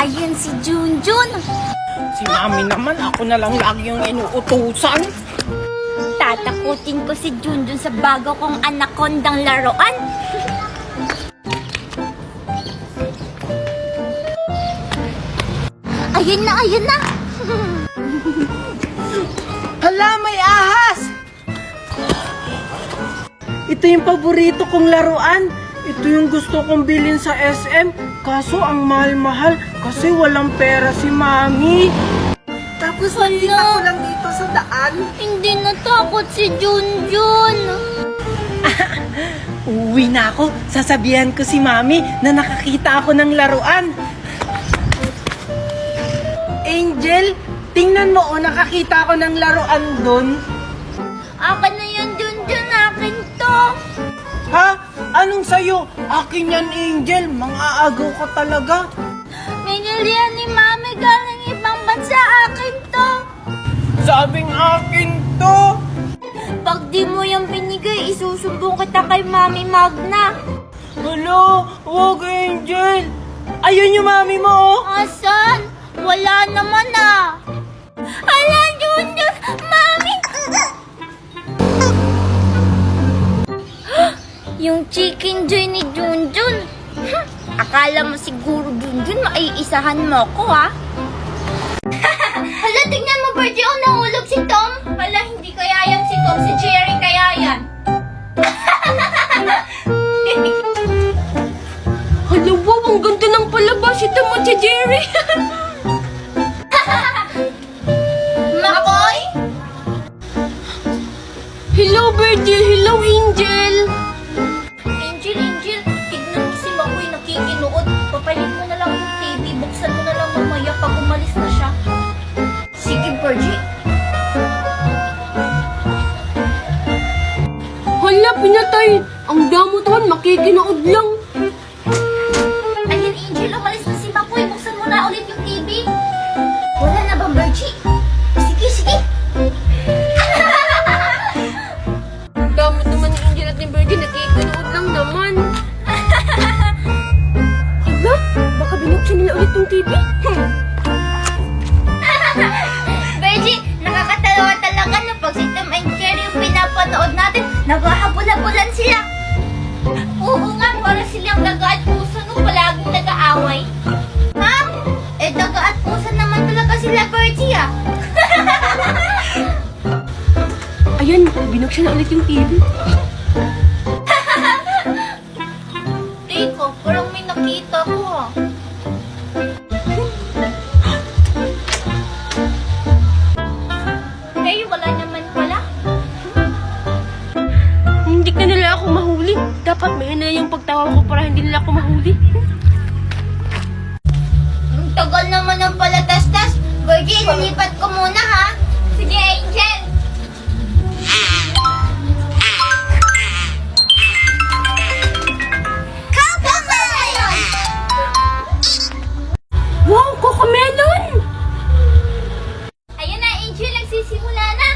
Ayun si Junjun. Si Mami naman, ako na lang lagi yung inuutusan. Tatakutin ko si Junjun sa bago kong anakondang laruan. Ayun na, ayun na. Hala, may ahas! Ito yung paborito kong laruan. Ito yung gusto kong bilhin sa SM. Kaso ang mahal-mahal kasi walang pera si Mami. Tapos nakita ko lang dito sa daan. Hindi natakot si Junjun. Uwi na ako. Sasabihan ko si Mami na nakakita ako ng laruan. Angel, tingnan mo, nakakita ako ng laruan doon. Akin na yan, Junjun. Akin to. Ha? Anong sayo? Akin yan, Angel. Mang-aagaw ka talaga. Binili yan ni Mami galing ibang bansa. Akin to. Sabing akin to. Pag di mo yan binigay, isusumbong kita kay Mami Magna. Hala, wag, Angel. Ayun yung Mami mo, oh. Asan? Wala naman ah. Hala, Junjun! Mami! Yung chicken joy ni Junjun. Akala mo siguro, Junjun, maiisahan mo ko, ha? Hala, tingnan mo, Bertie, oh, nahulog si Tom. Hala, hindi kaya yan si Tom, si Jerry kaya yan. Hala, wow, ang ganda ng palabas. Ito mo si Jerry. Makoy? Hello, Virgil. Hello, Angel. Angel, tignan mo si Makoy nakikinuod. Papalit mo na lang yung TV. Buksan mo na lang mamaya pag umalis na siya. Sige, Virgie. Hala, pinatay. Ang damutan, makikinood lang. Ayun, Angel, umalis na si Makoy. Buksan mo na ulit yung TV. Wala na ba, Virgie? Sige. Ang damot naman ni Angel at ni Virgil, nakikinood lang naman. Hala, baka binuksan nila ulit yung TV. Virgie, nakakatawa talaga na pag si Tom and Jerry yung pinapanood natin, naghahabol-habulan sila. Oo nga, para silang daga at puso nung palaging nag-aaway. Ha? Eh, daga at puso naman talaga sila, Virgie, ah. Ayan, binuksan na ulit yung TV. Teko, parang may nakita ko, ah. Eh, wala naman pala. Hindi na nila ako mahuli. Dapat may na yung pagtawa ko para hindi nila ako mahuli. Ang tagal naman ng palatastas. Virgie, lilipat ko muna, ha? Sige, Angel. Wow, Cocomelon! Ayun na, Angel, nagsisimula na.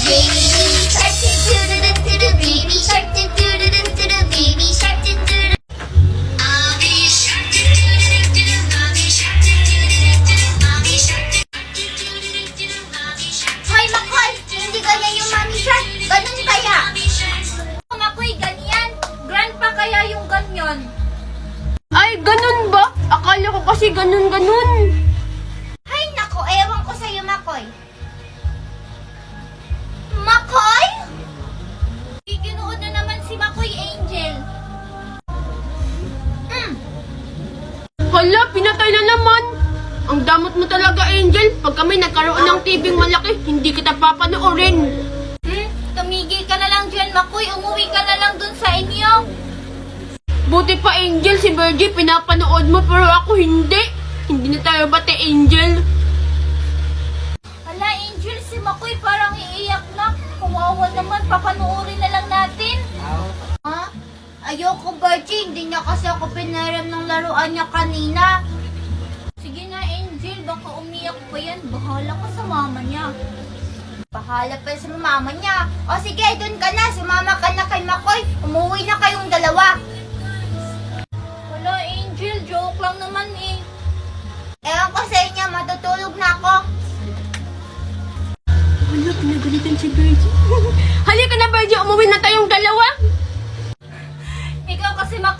Baby shark, do-do-do-do-do, baby shark, do-do-do-do-do, baby shark, do-do-do. Mommy shark, do-do-do-do-do, mommy shark, do-do-do-do-do, mommy shark, do-do-do-do-do, mommy shark, Hoy, Makoy, hindi ganyan yung Mami Shark. Ganun kaya? mommy shark. Makoy, ganyan. Grandpa kaya yung ganyan. Ay, ganun ba? Akala ko kasi ganun. Hay, nako, ewan ko sa'yo, Makoy. Makoy? Ikinuod na naman si Makoy, Angel. Hala, pinatay na naman. Ang damot mo talaga, Angel. Pag kami nagkaroon ng TV malaki, hindi kita papanoorin. Tumigil ka na lang dyan, Makoy. Umuwi ka na lang dun sa inyo. Buti pa, Angel, si Virgie pinapanood mo, pero ako hindi. Hindi na tayo bate, Angel. Hala, Angel, si Makoy parang iiyak na. Kawawa naman, papanoorin na lang natin. Ha? Ayoko, Virgie. Hindi niya kasi ako pinaram ng laruan niya kanina. Sige na, Angel. Baka umiyak pa yan. Bahala ka sa mama niya. Bahala pa sa mama niya. O sige, dun ka na. Sumama ka na kay Makoy. Umuwi na kayong dalawa.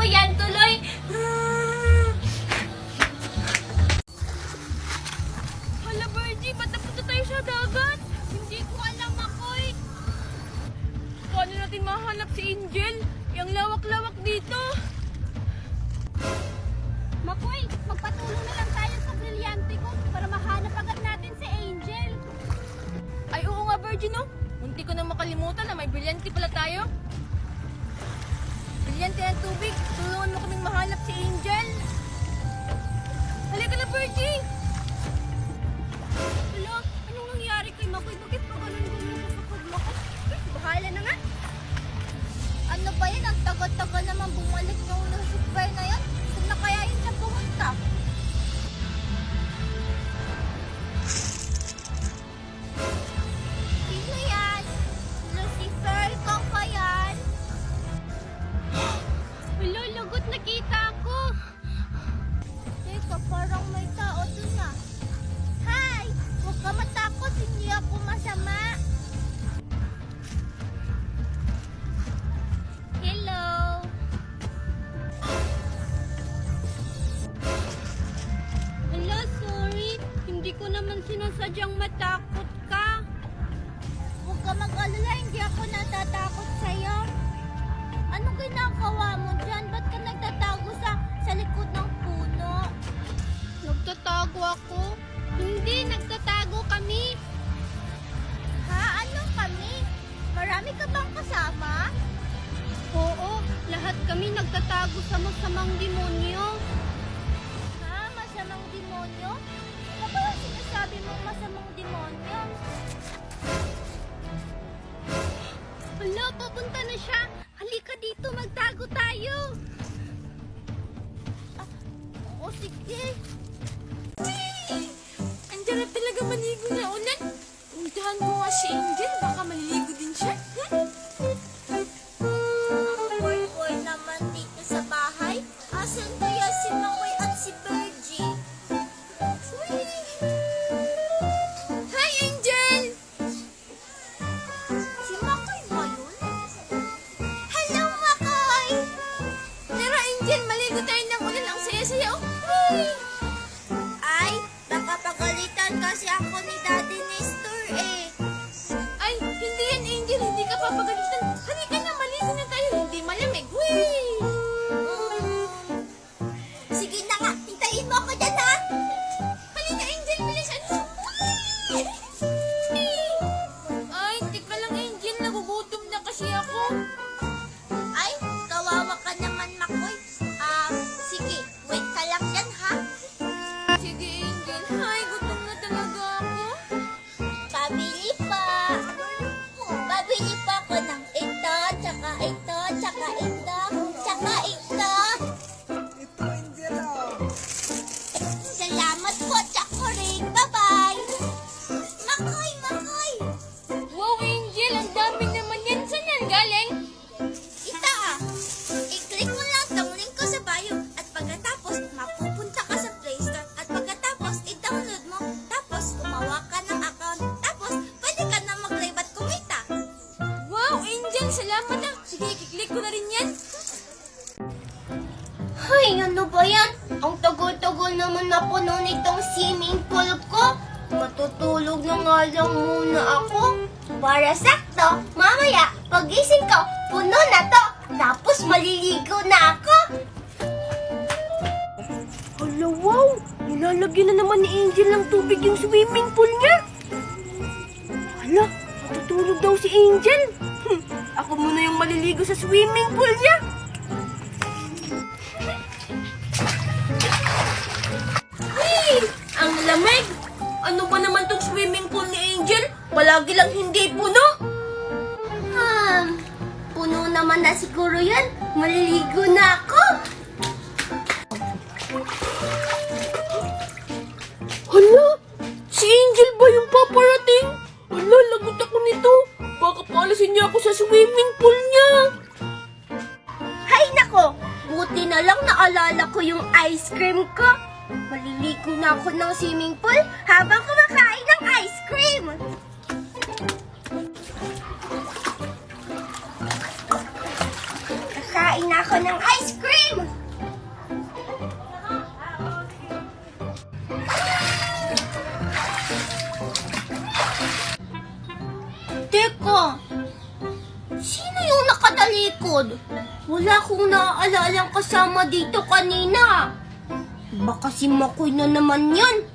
ba yan tuloy? Hala, Virgie, ba't napunta tayo sa dagat? Hindi ko alam, Makoy. Paano natin mahanap si Angel? Yung lawak-lawak dito. Makoy, magpatulong na lang tayo sa brilyante ko para mahanap agad natin si Angel. Ay, oo nga, Virgie, no? Munti ko na makalimutan na may brilyante pala tayo. Brilyante ng tubig, tulungan mo kaming mahanap si Angel. Halika na, Virgie! Hala, anong nangyari kay Makoy? Bakit pa ganun-ganun sa sakod, Makoy? Bahala na nga. Ano ba yan? Ang tagal-tagal naman bumalik yung Lucifer na yan. Saan na kaya yun siya pumunta? Sino yan? Lucifer, ikaw pa yan? Hala, lagot nakita ko. Teka, parang may tao dun ah. Hi! Huwag ka matakot, hindi ako masama. Hello! Hello, sorry. Hindi ko naman sinasadyang matakot ka. Huwag ka mag-alala, hindi ako natatakot sa'yo. Anong ginagawa mo dyan? Ba't ka nagtatago sa likod ng puno? Nagtatago ako? Hindi, nagtatago kami. Ha? Anong kami? Marami ka bang kasama? Oo, lahat kami nagtatago sa masamang demonyo. Ha? Masamang demonyo? Ano ba yung sinasabi mong masamang demonyo? Hala, papunta na siya. Halika dito, magtago tayo. Oo, sige. Andiyan na talaga maligo na ulan. Puntahan mo nga si Angel, baka maliligo din siya. Boy naman dito sa bahay. Asan kaya si Makoy at si Virgie? Hi, Angel! Si Makoy ba yun? Hello, Makoy! Tara, Angel, maligo tayo ng ulan. Ang saya-saya, oh. Ay, baka pagalitan kasi ako ni Daddy Nestor eh. Ay, hindi yan, Angel. Hindi ka papagalitan. Halika na, maligo na tayo. Hindi malamig. Whee! Sige na nga, hintayin mo ako dyan ha! Halika, Angel, bilisan mo. Ay, tika lang, Angel. Nagugutom na kasi ako. Ay, kawawa ka naman, Makoy. Sige, wait ka lang dyan ha. Sige, Angel. Ay, gutom na talaga ako. Pabili pa. Pabili pa ako ng ito, tsaka ito, tsaka ito, tsaka ito. Ito, Angel, oh. Salamat po, tsaka rin. Bye-bye. Makoy, Makoy. Wow, Angel. Ang dami naman yan. Saan yan galing? Ito ah. I-click mo lang tong link ko sa bio at pagkatapos mapupunta ka sa Play Store at pagkatapos i-download mo tapos gumawa ka ng account tapos pwede ka na mag-live at kumita. Wow, Angel. Salamat ah. Sige, kiklik ko na rin yan. Ay, ano ba yan? Ang tagal-tagal naman na puno nitong swimming pool ko. Matutulog na nga lang muna ako. Para sakto, mamaya, pagising ko, puno na to. Tapos maliligo na ako. Hala, wow! Nilalagyan na naman ni Angel ng tubig yung swimming pool niya. Hala, matutulog daw si Angel. Ako muna yung maliligo sa swimming pool niya. Hey! Ang lamig! Ano ba naman tong swimming pool ni Angel? Palagi lang hindi puno. Puno naman na siguro yan. Maliligo na ako. Hala! Si Angel ba yung paparating? Hala, lagot ako nito. Baka paalisin niya ako sa swimming pool niya. Hay nako, buti na lang naalala ko yung ice cream ko. Maliligo na ako ng swimming pool habang kumakain ng ice cream. Kakain na ako ng ice cream. Teka, sino yung nakatalikod? Wala akong naaalala kasama dito kanina. Baka si Makoy na naman yan.